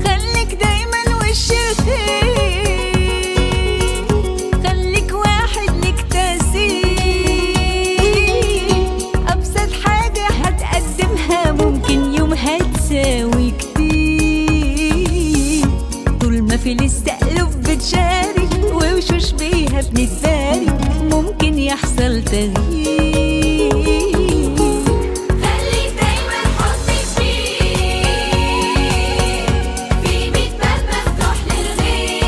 خليك دايما وش الخير، خليك واحد لك تأثير. أبسط حاجة هتقدمها ممكن يومها تساوي كتير. طول ما في لسه قلوب بتشارك ووشوش بيها بنتبارك ممكن يحصل تغيير. خليك دايما حضنك فيه، في 100 باب مفتوح للغير.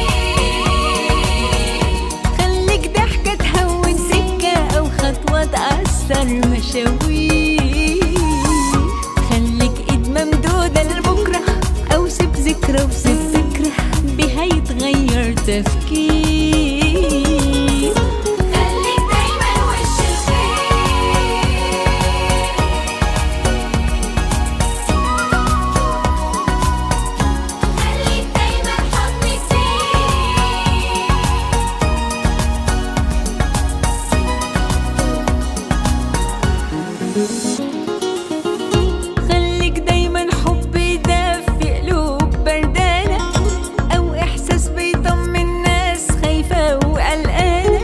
خليك ضحكة تهون سكة أو خطوة تأثر مشاوير. خليك إيد ممدودة لبكرة أو سيب ذكرى وسيب فكرة بها يتغير تفكير. خليك دايما وش الخير، خليك دايما حضنك خليك دايما حب يدفي قلوب بردانة أو إحساس بيطمن ناس خايفة وقلقانة.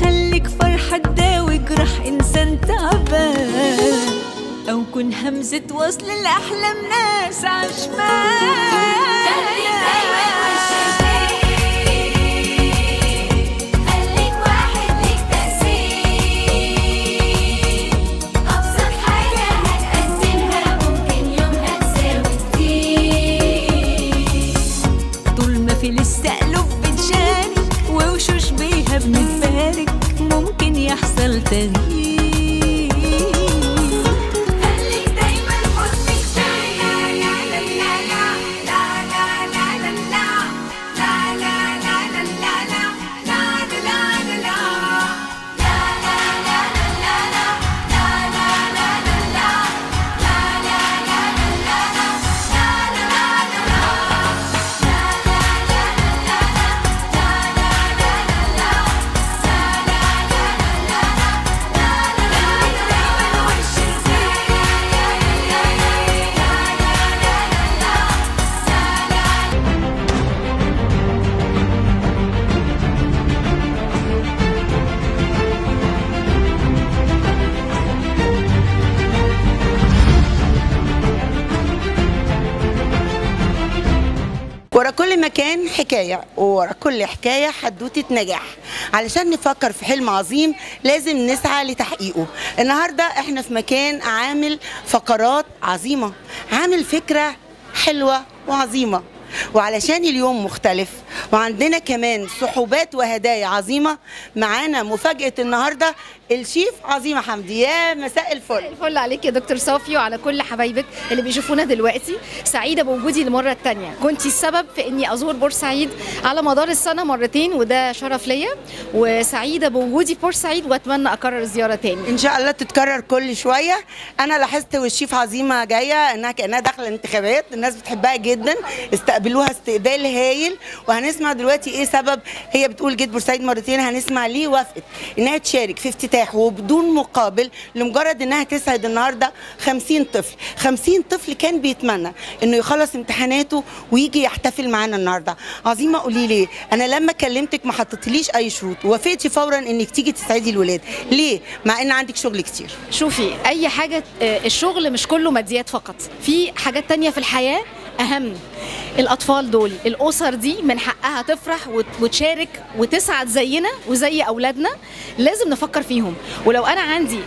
خليك فرحة تداوي جرح إنسان تعبان أو كن همزة وصل لأحلام ناس عشمانة. خليك واحد ليك تأثير. أبسط حاجة هتقدمها ممكن يومها تساوي كتير. طول ما في لسه قلوب بتشارك ووشوش بيها بنتبارك ممكن يحصل تغيير. خليك دايما حضنك فيه، لا لا لا لا لا لا لا لا لا لا لا لا لا لا لا لا ورا كل مكان حكاية، وورا كل حكاية حدوتة نجاح. علشان نفكر في حلم عظيم لازم نسعى لتحقيقه. النهاردة احنا في مكان عامل فقرات عظيمة، عامل فكرة حلوة وعظيمة. وعلشان اليوم مختلف وعندنا كمان صحوبات وهدايا عظيمة، معانا مفاجأة النهاردة الشيف عظيمة حمدي. يا مساء الفل. الفل عليك يا دكتور صافي وعلى كل حبايبك اللي بيشوفونا دلوقتي. سعيده بوجودي المره الثانيه، كنتي السبب في اني ازور بورسعيد على مدار السنه مرتين وده شرف ليا، وسعيده بوجودي في بورسعيد واتمنى اكرر الزياره تاني ان شاء الله تتكرر كل شويه. انا لاحظت والشيف عظيمه جايه انها كانها داخله الانتخابات، الناس بتحبها جدا، استقبلوها استقبال هايل. وهنسمع دلوقتي ايه سبب هي بتقول جيت بورسعيد مرتين، هنسمع ليه وافقت انها تشارك في افتتاح وبدون مقابل لمجرد انها تسعد النهارده 50 طفل. 50 طفل كان بيتمنى انه يخلص امتحاناته ويجي يحتفل معانا النهارده. عظيمه قولي لي، انا لما كلمتك ما حطيتليش اي شروط ووافقتي فورا انك تيجي تسعدي الولاد، ليه؟ مع ان عندك شغل كتير. شوفي اي حاجه، الشغل مش كله ماديات فقط، في حاجات تانية في الحياه اهم. الاطفال دول، الاسر دي من حقها تفرح وتشارك وتسعد زينا وزي اولادنا، لازم نفكر فيهم. ولو انا عندي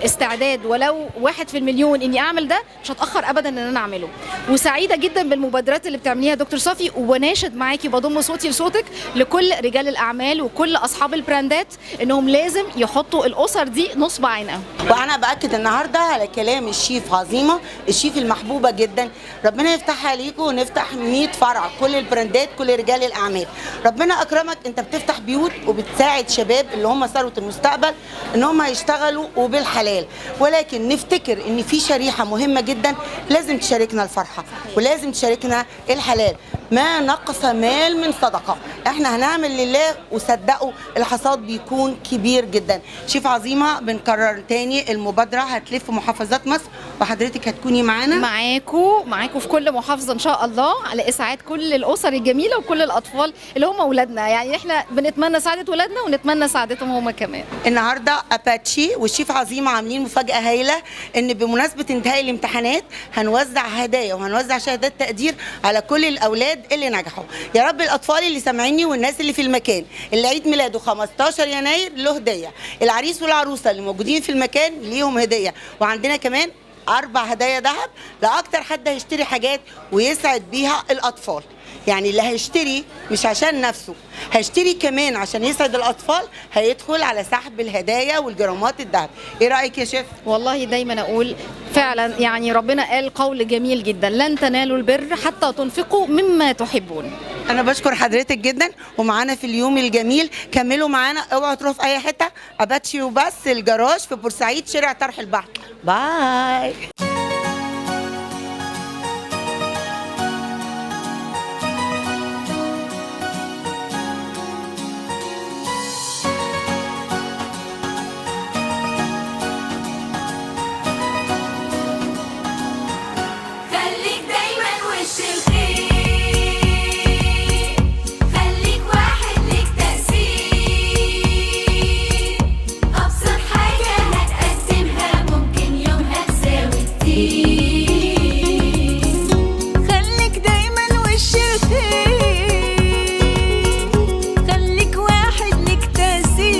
استعداد ولو 1 في المليون اني اعمل ده، مش هتاخر ابدا ان انا اعمله. وسعيده جدا بالمبادرات اللي بتعمليها دكتور صافي، وبناشد معاكي وبضم صوتي لصوتك لكل رجال الاعمال وكل اصحاب البراندات انهم لازم يحطوا الاسر دي نصب عينها. وانا باكد النهارده على كلام الشيف عظيمه، الشيف المحبوبه جدا. ربنا يفتحها عليكم ونفتح 100 فرع، كل البراندات، كل رجال الاعمال. ربنا اكرمك، انت بتفتح بيوت وبتساعد شباب اللي هم ثروه المستقبل ان هم يشتغلوا وبالحلال. ولكن نفتكر ان في شريحه مهمه جدا لازم تشاركنا الفرحه ولازم تشاركنا الحلال. ما نقص مال من صدقه. احنا هنعمل لله، وصدقوا الحصاد بيكون كبير جدا. شيف عظيمه بنكرر تاني المبادره هتلف محافظات مصر، وحضرتك هتكوني معانا معاكم في كل محافظه ان شاء الله، على اسعاد كل الاسر الجميله وكل الاطفال اللي هم اولادنا. يعني احنا بنتمنى سعاده ولادنا ونتمنى سعادتهم هم كمان. النهارده اباتشي والشيف عظيمه عاملين مفاجاه هايله، ان بمناسبه انتهاء الامتحانات هنوزع هدايا وهنوزع شهادات تقدير على كل الاولاد اللي نجحوا. يا رب الاطفال اللي سامعيني والناس اللي في المكان اللي عيد ميلاده 15 يناير له هديه، العريس والعروسه اللي موجودين في المكان ليهم هديه، وعندنا كمان 4 هدايا ذهب لاكتر حد هيشتري حاجات ويسعد بيها الاطفال. يعني اللي هيشتري مش عشان نفسه، هيشتري كمان عشان يسعد الاطفال، هيدخل على سحب الهدايا والجرامات الذهب. ايه رايك يا شيف؟ والله دايما اقول فعلا، يعني ربنا قال قول جميل جدا: لن تنالوا البر حتى تنفقوا مما تحبون. انا بشكر حضرتك جدا، ومعانا في اليوم الجميل. كملوا معانا، اوعوا تروحوا في اي حته. اباتشي وبس، الجراج في بورسعيد، شارع طرح البحر. باي. خليك دايما وش الخير، خليك واحد ليك تأثير، أبسط حاجة هتقدمها ممكن يومها تساوي كتير. خليك دايما وش الخير، خليك واحد لك تأثير،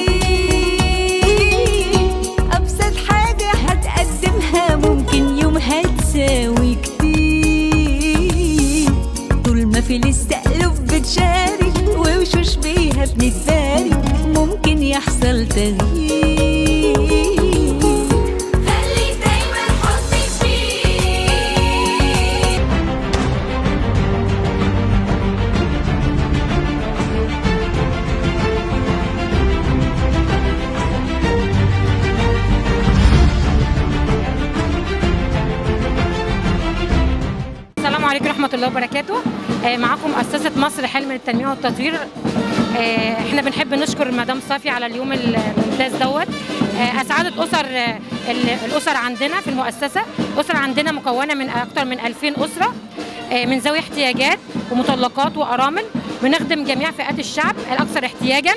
أبسط حاجة هتقدمها ممكن يومها تساوي كتير. طول ما في السقف بتشارك ووشوش بيها بنتبارك ممكن يحصل تغيير. خليك دايما حطك فيه. السلام عليكم ورحمة الله وبركاته. معاكم مؤسسة مصر حلم للتنمية والتطوير. احنا بنحب نشكر مدام صافي على اليوم الممتاز دوت. أسعدت الأسر عندنا في المؤسسة. الأسرة عندنا مكونة من أكثر من 2000 أسرة، من ذوي احتياجات ومطلقات وأرامل. بنخدم جميع فئات الشعب الأكثر احتياجا.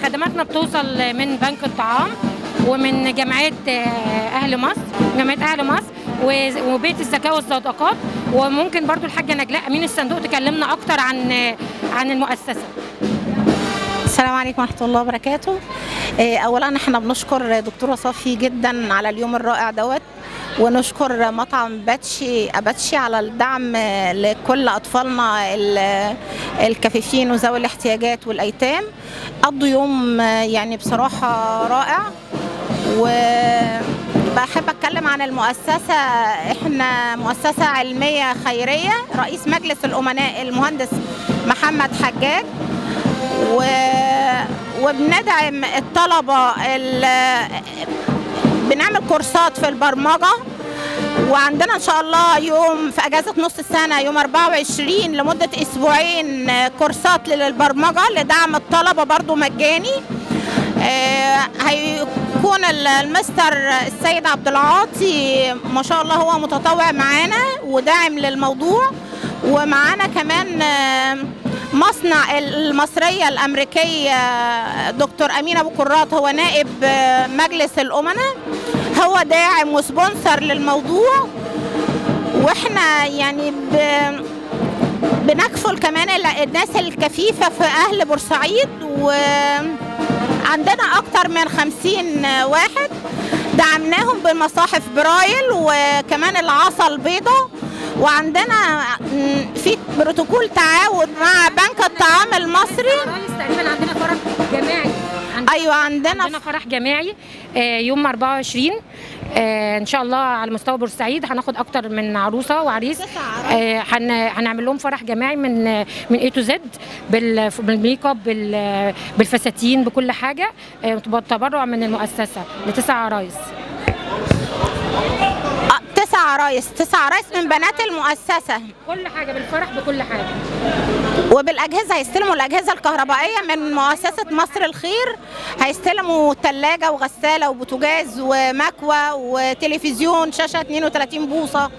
خدماتنا بتوصل من بنك الطعام ومن جمعية أهل مصر، وبيت الزكاة والصدقات. وممكن برضو الحاجة نجلاء أمين الصندوق تكلمنا أكتر عن المؤسسة. السلام عليكم ورحمة الله وبركاته. أولا احنا بنشكر دكتورة صافي جدا على اليوم الرائع دوت، ونشكر مطعم أباتشي على الدعم لكل أطفالنا الكفيفين وذوي الاحتياجات والأيتام. قضوا يوم يعني بصراحة رائع. وبحب أتكلم عن المؤسسة. احنا مؤسسة علمية خيرية، رئيس مجلس الأمناء المهندس محمد حجاج، وبندعم الطلبة. بنعمل كورسات في البرمجة، وعندنا ان شاء الله يوم في اجازة نص السنة يوم 24 لمدة اسبوعين كورسات للبرمجة لدعم الطلبة برضو مجاني. هيكون المستر السيد عبد العاطي ما شاء الله هو متطوع معانا وداعم للموضوع. ومعانا كمان مصنع المصرية الأمريكية دكتور أمين أبو كرات، هو نائب مجلس الأمناء، هو داعم وسبونسر للموضوع. وإحنا يعني بنكفل كمان الناس الكفيفة في أهل بورسعيد، وعندنا أكتر من 50 واحد دعمناهم بمصاحف برايل وكمان العصا البيضاء. وعندنا في بروتوكول تعاون مع بنك الطعام المصري. تقريبا عندنا فرح جماعي. ايوه عندنا فرح جماعي يوم 24 ان شاء الله على مستوى بورسعيد. هناخد اكتر من عروسه وعريس. هنعمل لهم فرح جماعي من A to Z بالميك اب بالفساتين بكل حاجه، تبرع من المؤسسه ل9 عرايس. 9 عرايس من بنات المؤسسة، كل حاجة بالفرح بكل حاجة. وبالاجهزه هيستلموا الاجهزه الكهربائيه من مؤسسه مصر الخير. هيستلموا ثلاجه وغساله وبوتاجاز ومكوى وتلفزيون شاشه 32 بوصه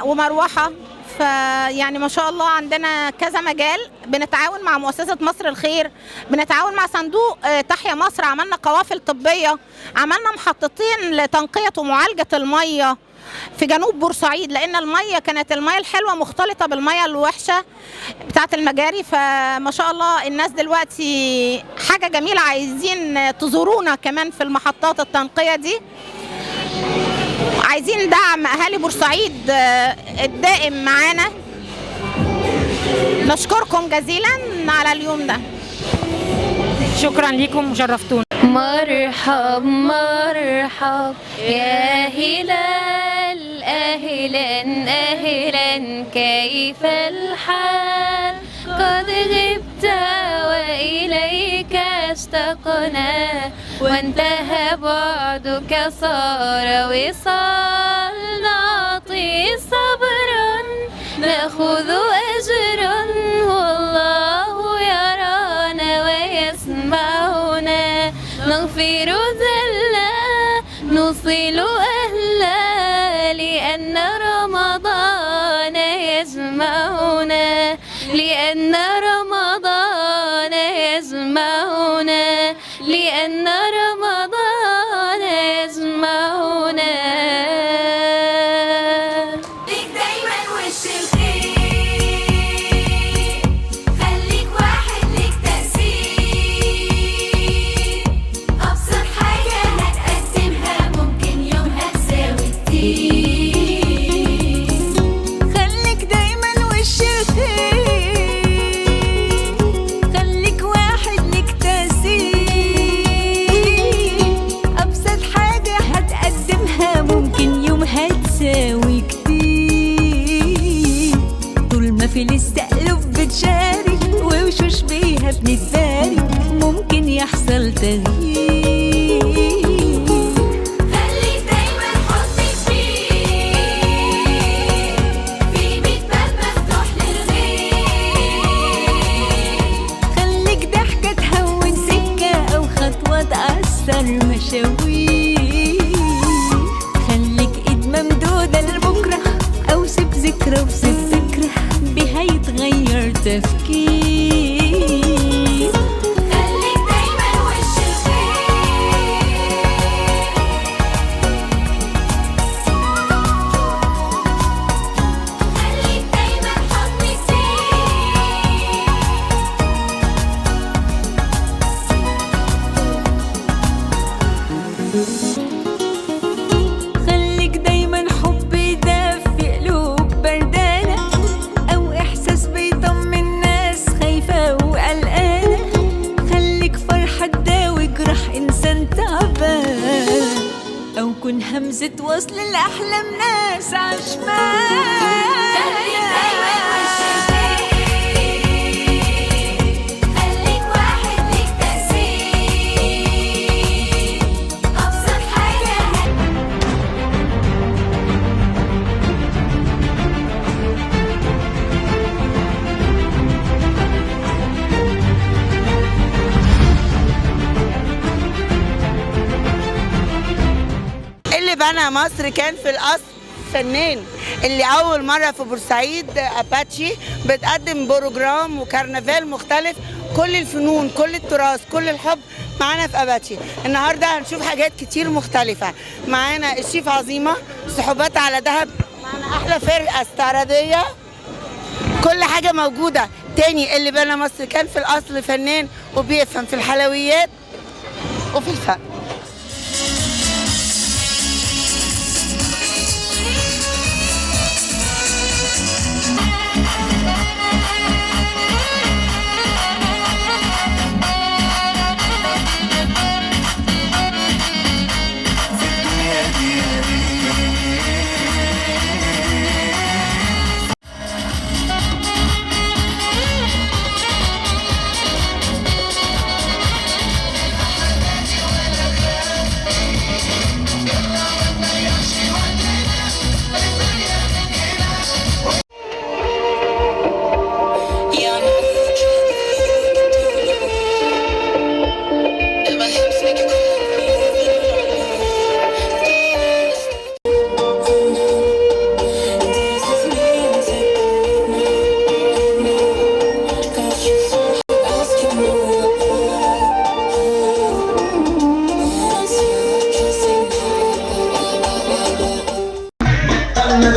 ومروحه. فيعني ما شاء الله عندنا كذا مجال. بنتعاون مع مؤسسة مصر الخير، بنتعاون مع صندوق تحيا مصر، عملنا قوافل طبية، عملنا محطتين لتنقية ومعالجة المية في جنوب بورسعيد، لأن المية كانت المية الحلوة مختلطة بالمية الوحشة بتاعة المجاري. فما شاء الله الناس دلوقتي حاجة جميلة، عايزين تزورونا كمان في المحطات التنقية دي. عايزين دعم أهالي بورسعيد الدائم معانا. نشكركم جزيلا على اليوم ده. شكرا لكم وشرفتونا. مرحب مرحب يا هلال، أهلا أهلا كيف الحال؟ قد غبت وإليك اشتقنا، وانتهى بعدك صار وصال. نعطي صبرا نأخذ أجرا، والله يرانا ويسمعنا. نغفر ذلا نوصل أهلا، لأن رمضان يجمعنا، لأن رمضان يجمعنا، لأن رمضان يجمعنا. ليك دايما وش الخير، خليك واحد ليك تأثير. أبسط حاجة هتقدمها ممكن يومها تساوي كتير. خليك دايما وش الخير، خليك واحد لك تأثير. أبسط حاجة هتقدمها ممكن يومها تساوي كتير. طول ما في السقف بتشارك ووشوش بيها بنتبارك، ممكن يحصل تغيير. خليك دايما حضنك فيه، في 100 باب مفتوح للغير. خليك ضحكة تهون سكة أو خطوة تأثر مشاوير. خليك إيد ممدودة لبكرة، أو سيب ذكرى وسيب فكرة بها يتغير تفكير. خليك دايما وش الخير، خليك دايما حضنك خليك دايما حب يدفي قلوب بردانة، أو إحساس بيطمن ناس خايفة وقلقانة. خليك فرحة تداوي جرح إنسان تعبان، أو كن همزة وصل لأحلام ناس عشمان. خليك واحد ليك تأثير. أبسط حاجة اللي بنى مصر كان في الأصل فنان، اللي أول مرة في بورسعيد أباتشي بتقدم بروجرام وكرنفال مختلف. كل الفنون، كل التراث، كل الحب معانا في أباتشي. النهاردة هنشوف حاجات كتير مختلفة. معانا الشيف عظيمة، سحوبات على دهب، معانا أحلى فرقة استعراضية، كل حاجة موجودة. تاني اللي بنى مصر كان في الأصل فنان وبيفهم في الحلويات وفي الفن.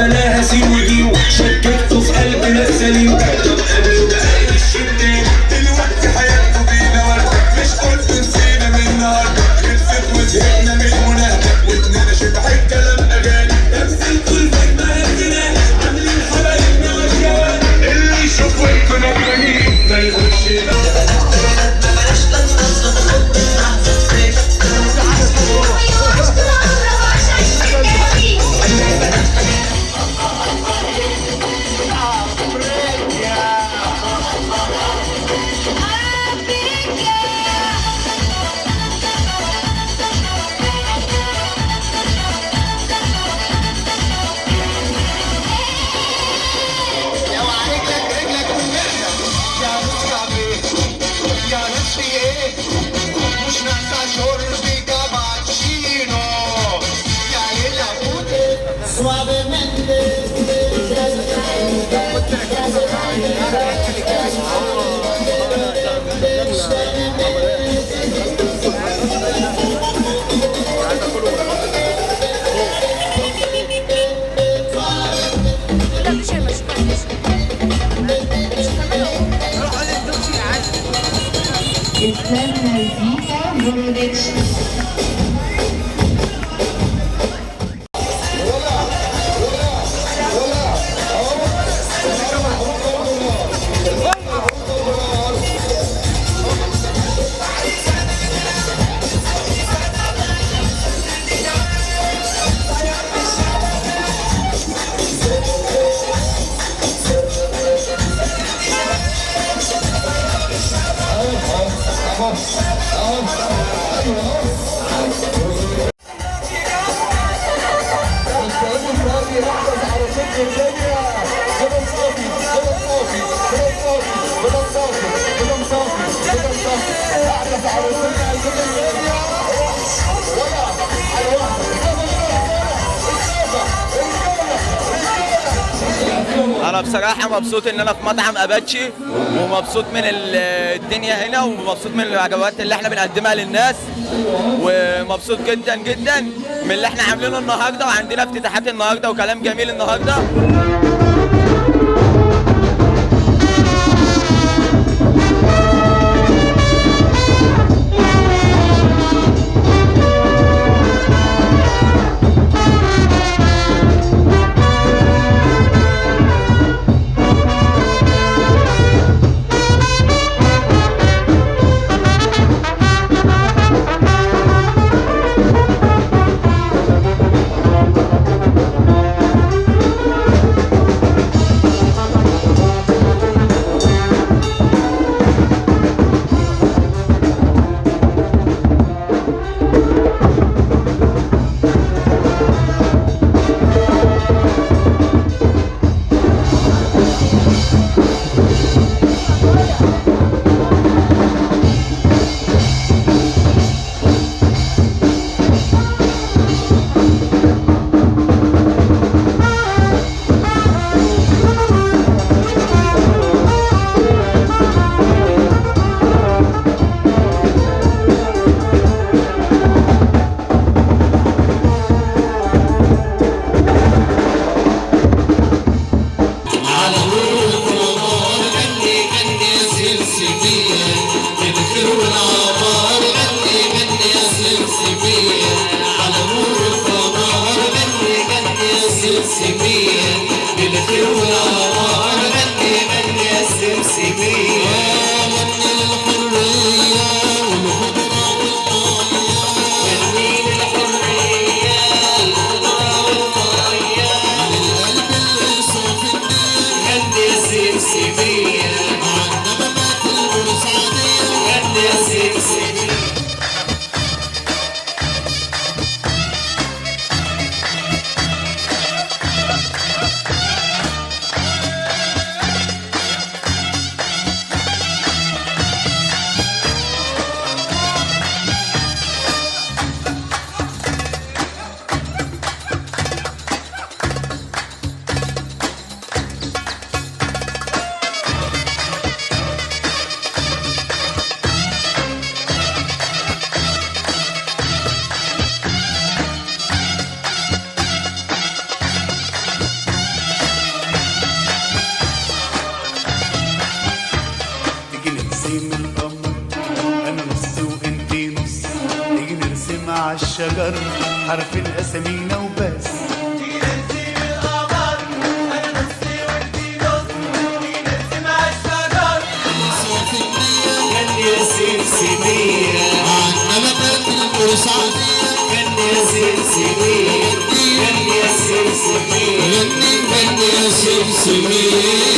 بلاها سين وجيم شككته في قلبنا السليم. طب قبله بقى الشمال دلوقتي حياته بينا وردة مش قلت نسينا من النهارده خلصت وزهقنا من المناهدة واتنين شبه الكلام أغاني تمثيل كل فجمة هدنا عاملين حبايبنا والجوان اللي يشوف وانتوا ندمانين ما يقولش انا بصراحه مبسوط ان انا في مطعم اباتشي ومبسوط من الدنيا هنا ومبسوط من الوجبات اللي احنا بنقدمها للناس ومبسوط جدا جدا من اللي احنا عاملينه النهارده وعندنا افتتاحات النهارده وكلام جميل النهارده. الشجر عارفين اسامينا وبس. يا سلسبية عنا بلد البورسعيدية كان يا سلسبية كان يا سلسبية كان يا سلسبية.